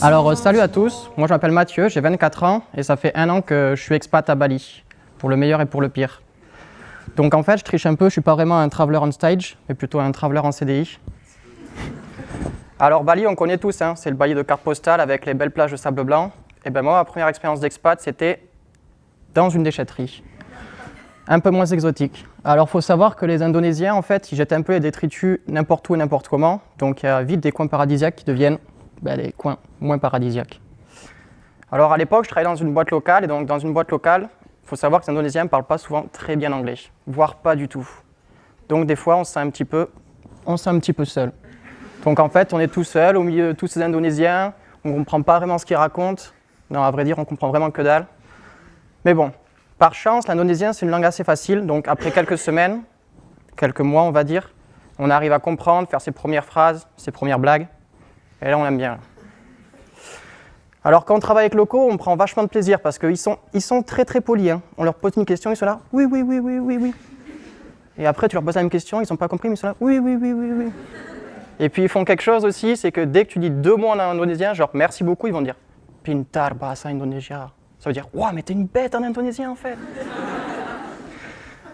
Alors, salut à tous, moi je m'appelle Mathieu, j'ai 24 ans et ça fait 1 an que je suis expat à Bali, pour le meilleur et pour le pire. Donc en fait, je triche un peu, je suis pas vraiment un traveler on stage, mais plutôt un traveler en CDI. Alors Bali, on connaît tous, hein, c'est le Bali de carte postale avec les belles plages de sable blanc. Et ben moi, ma première expérience d'expat, c'était dans une déchetterie. Un peu moins exotique. Alors il faut savoir que les Indonésiens, en fait, ils jettent un peu les détritus n'importe où et n'importe comment, donc il y a vite des coins paradisiaques qui deviennent les coins moins paradisiaques. Alors à l'époque, je travaillais dans une boîte locale, et donc dans une boîte locale, il faut savoir que les Indonésiens ne parlent pas souvent très bien anglais, voire pas du tout. Donc des fois, on se sent un petit peu seul. Donc en fait, on est tout seul au milieu de tous ces Indonésiens, on ne comprend pas vraiment ce qu'ils racontent. Non, à vrai dire, on comprend vraiment que dalle. Mais bon, par chance, l'indonésien, c'est une langue assez facile, donc après quelques semaines, quelques mois, on va dire, on arrive à comprendre, faire ses premières phrases, ses premières blagues, et là, on aime bien. Alors, quand on travaille avec les locaux, on prend vachement de plaisir, parce qu'ils sont très très polis, hein. On leur pose une question, ils sont là, oui, oui, oui, oui, oui, oui. Et après, tu leur poses la même question, ils n'ont pas compris, mais ils sont là, oui, oui, oui, oui, oui. Et puis, ils font quelque chose aussi, c'est que dès que tu dis 2 mots en indonésien, genre merci beaucoup, ils vont dire Pintar bahasa Indonesia. Ça veut dire, waouh, mais t'es une bête en indonésien en fait.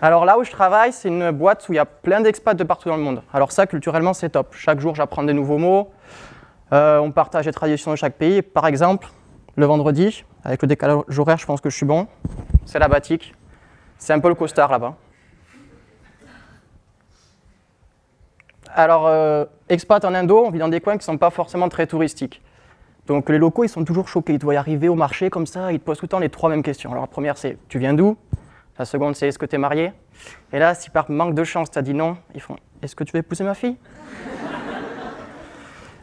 Alors là où je travaille, c'est une boîte où il y a plein d'expats de partout dans le monde. Alors ça, culturellement, c'est top. Chaque jour, j'apprends des nouveaux mots. On partage les traditions de chaque pays. Par exemple, le vendredi, avec le décalage horaire, je pense que je suis bon. C'est la batik. C'est un peu le costard là-bas. Alors, expat en Indo, on vit dans des coins qui ne sont pas forcément très touristiques. Donc les locaux, ils sont toujours choqués. Ils doivent y arriver au marché comme ça, ils te posent tout le temps les 3 mêmes questions. Alors la première, c'est « tu viens d'où ?» La seconde, c'est « est-ce que tu es marié ?» Et là, si par manque de chance, tu as dit non, ils font « est-ce que tu veux épouser ma fille ?»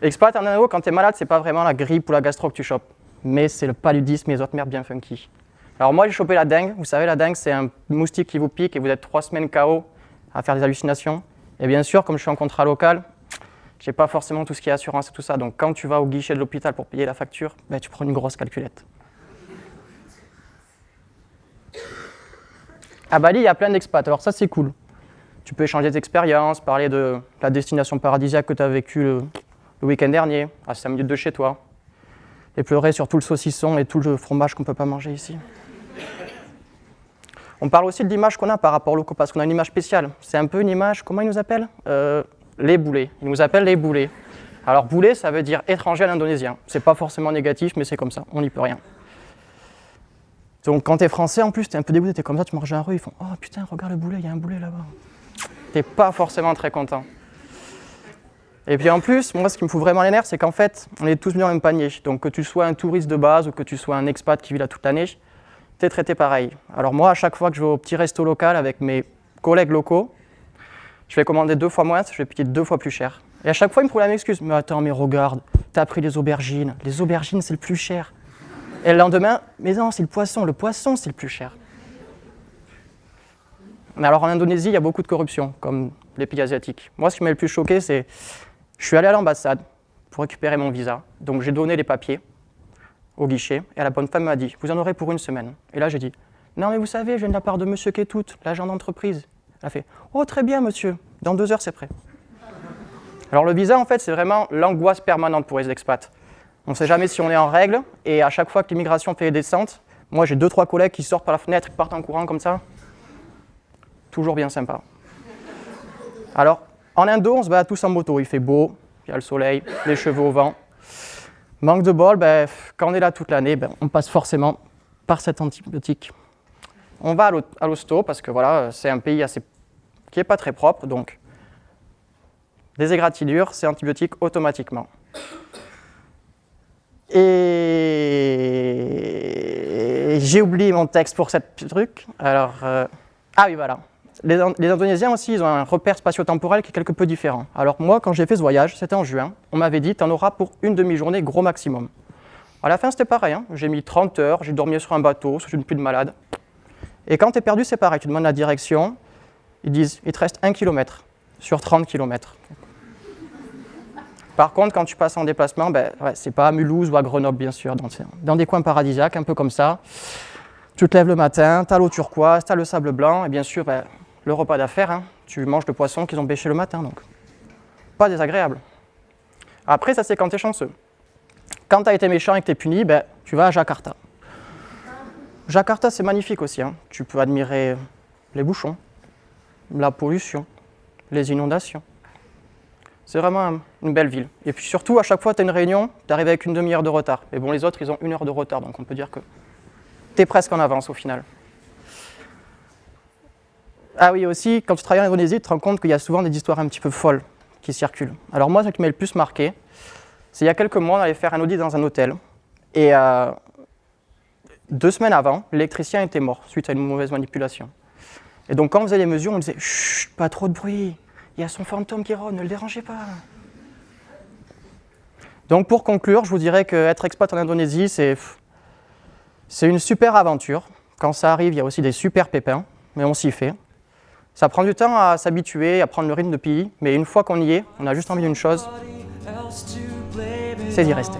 Expat en Indo, quand tu es malade, c'est pas vraiment la grippe ou la gastro que tu chopes, mais c'est le paludisme et les autres merdes bien funky. Alors moi, j'ai chopé la dengue. Vous savez, la dengue, c'est un moustique qui vous pique et vous êtes 3 semaines KO à faire des hallucinations. Et bien sûr, comme je suis en contrat local, j'ai pas forcément tout ce qui est assurance et tout ça. Donc quand tu vas au guichet de l'hôpital pour payer la facture, tu prends une grosse calculette. À Bali, il y a plein d'expats. Alors ça, c'est cool. Tu peux échanger des expériences, parler de la destination paradisiaque que tu as vécue le week-end dernier, à 5 minutes de chez toi, et pleurer sur tout le saucisson et tout le fromage qu'on ne peut pas manger ici. On parle aussi de l'image qu'on a par rapport aux locaux, parce qu'on a une image spéciale. C'est un peu une image, comment ils nous appellent les boulets. Ils nous appellent les boulets. Alors boulet, ça veut dire étranger à l'indonésien. C'est pas forcément négatif, mais c'est comme ça, on n'y peut rien. Donc quand t'es français, en plus, t'es un peu dégoûté, t'es comme ça, tu marches dans la rue, ils font « oh putain, regarde le boulet, il y a un boulet là-bas ». T'es pas forcément très content. Et puis en plus, moi, ce qui me fout vraiment les nerfs, c'est qu'en fait, on est tous mis dans le même panier. Donc que tu sois un touriste de base ou que tu sois un expat qui vit là toute l'année, t'es traité pareil. Alors moi, à chaque fois que je vais au petit resto local avec mes collègues locaux, je vais commander 2 fois moins, je vais payer 2 fois plus cher. Et à chaque fois, ils me trouvent la même excuse. Mais attends, mais regarde, t'as pris les aubergines. Les aubergines, c'est le plus cher. Et le lendemain, mais non, c'est le poisson c'est le plus cher. Mais alors en Indonésie, il y a beaucoup de corruption, comme les pays asiatiques. Moi, ce qui m'a le plus choqué, c'est je suis allé à l'ambassade pour récupérer mon visa. Donc j'ai donné les papiers au guichet, et la bonne femme m'a dit, vous en aurez pour 1 semaine. Et là, j'ai dit, non, mais vous savez, je viens de la part de monsieur Ketout, l'agent d'entreprise. Elle a fait, oh, très bien, monsieur, dans 2 heures, c'est prêt. Alors, le visa, en fait, c'est vraiment l'angoisse permanente pour les expats. On ne sait jamais si on est en règle, et à chaque fois que l'immigration fait les descentes, moi, j'ai 2-3 collègues qui sortent par la fenêtre, qui partent en courant comme ça. Toujours bien sympa. Alors, en Indo, on se balade tous en moto. Il fait beau, il y a le soleil, les cheveux au vent. Manque de bol, quand on est là toute l'année, on passe forcément par cet antibiotique. On va à l'hosto parce que voilà, c'est un pays qui n'est pas très propre, donc des égratignures, c'est antibiotique automatiquement. Et j'ai oublié mon texte pour ce truc. Alors, ah oui, voilà. Les Indonésiens aussi, ils ont un repère spatio-temporel qui est quelque peu différent. Alors moi, quand j'ai fait ce voyage, c'était en juin, on m'avait dit, tu en auras pour une demi-journée gros maximum. À la fin, c'était pareil, hein. J'ai mis 30 heures, j'ai dormi sur un bateau, sous une pluie de malade. Et quand tu es perdu, c'est pareil, tu demandes la direction, ils disent, il te reste 1 km sur 30 km. Par contre, quand tu passes en déplacement, c'est pas à Mulhouse ou à Grenoble, bien sûr, dans des coins paradisiaques, un peu comme ça. Tu te lèves le matin, tu as l'eau turquoise, tu as le sable blanc, et bien sûr, le repas d'affaires, hein, tu manges le poisson qu'ils ont bêché le matin, donc pas désagréable. Après, ça c'est quand tu es chanceux. Quand tu as été méchant et que tu es puni, ben, tu vas à Jakarta. Jakarta, c'est magnifique aussi. Hein. Tu peux admirer les bouchons, la pollution, les inondations. C'est vraiment une belle ville. Et puis surtout, à chaque fois, tu as une réunion, tu arrives avec une demi-heure de retard. Mais bon, les autres, ils ont 1 heure de retard, donc on peut dire que tu es presque en avance au final. Ah oui, aussi, quand tu travailles en Indonésie, tu te rends compte qu'il y a souvent des histoires un petit peu folles qui circulent. Alors moi, ce qui m'a le plus marqué, c'est il y a quelques mois, on allait faire un audit dans un hôtel. Et 2 semaines avant, l'électricien était mort suite à une mauvaise manipulation. Et donc quand on faisait les mesures, on disait « Chut, pas trop de bruit, il y a son fantôme qui rôde, ne le dérangez pas ». Donc pour conclure, je vous dirais qu'être expat en Indonésie, c'est une super aventure. Quand ça arrive, il y a aussi des super pépins, mais on s'y fait. Ça prend du temps à s'habituer, à prendre le rythme de pays, mais une fois qu'on y est, on a juste envie d'une chose, c'est d'y rester.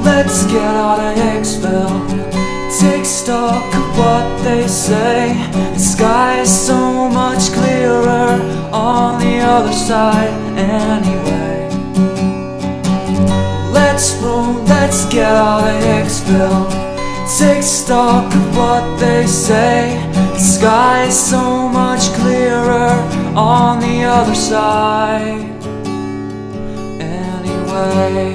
Let's get out of Hicksville. Take stock of what they say. The sky is so much clearer on the other side anyway. Let's roll, let's get out of Hicksville. Take stock of what they say. The sky is so much clearer on the other side anyway.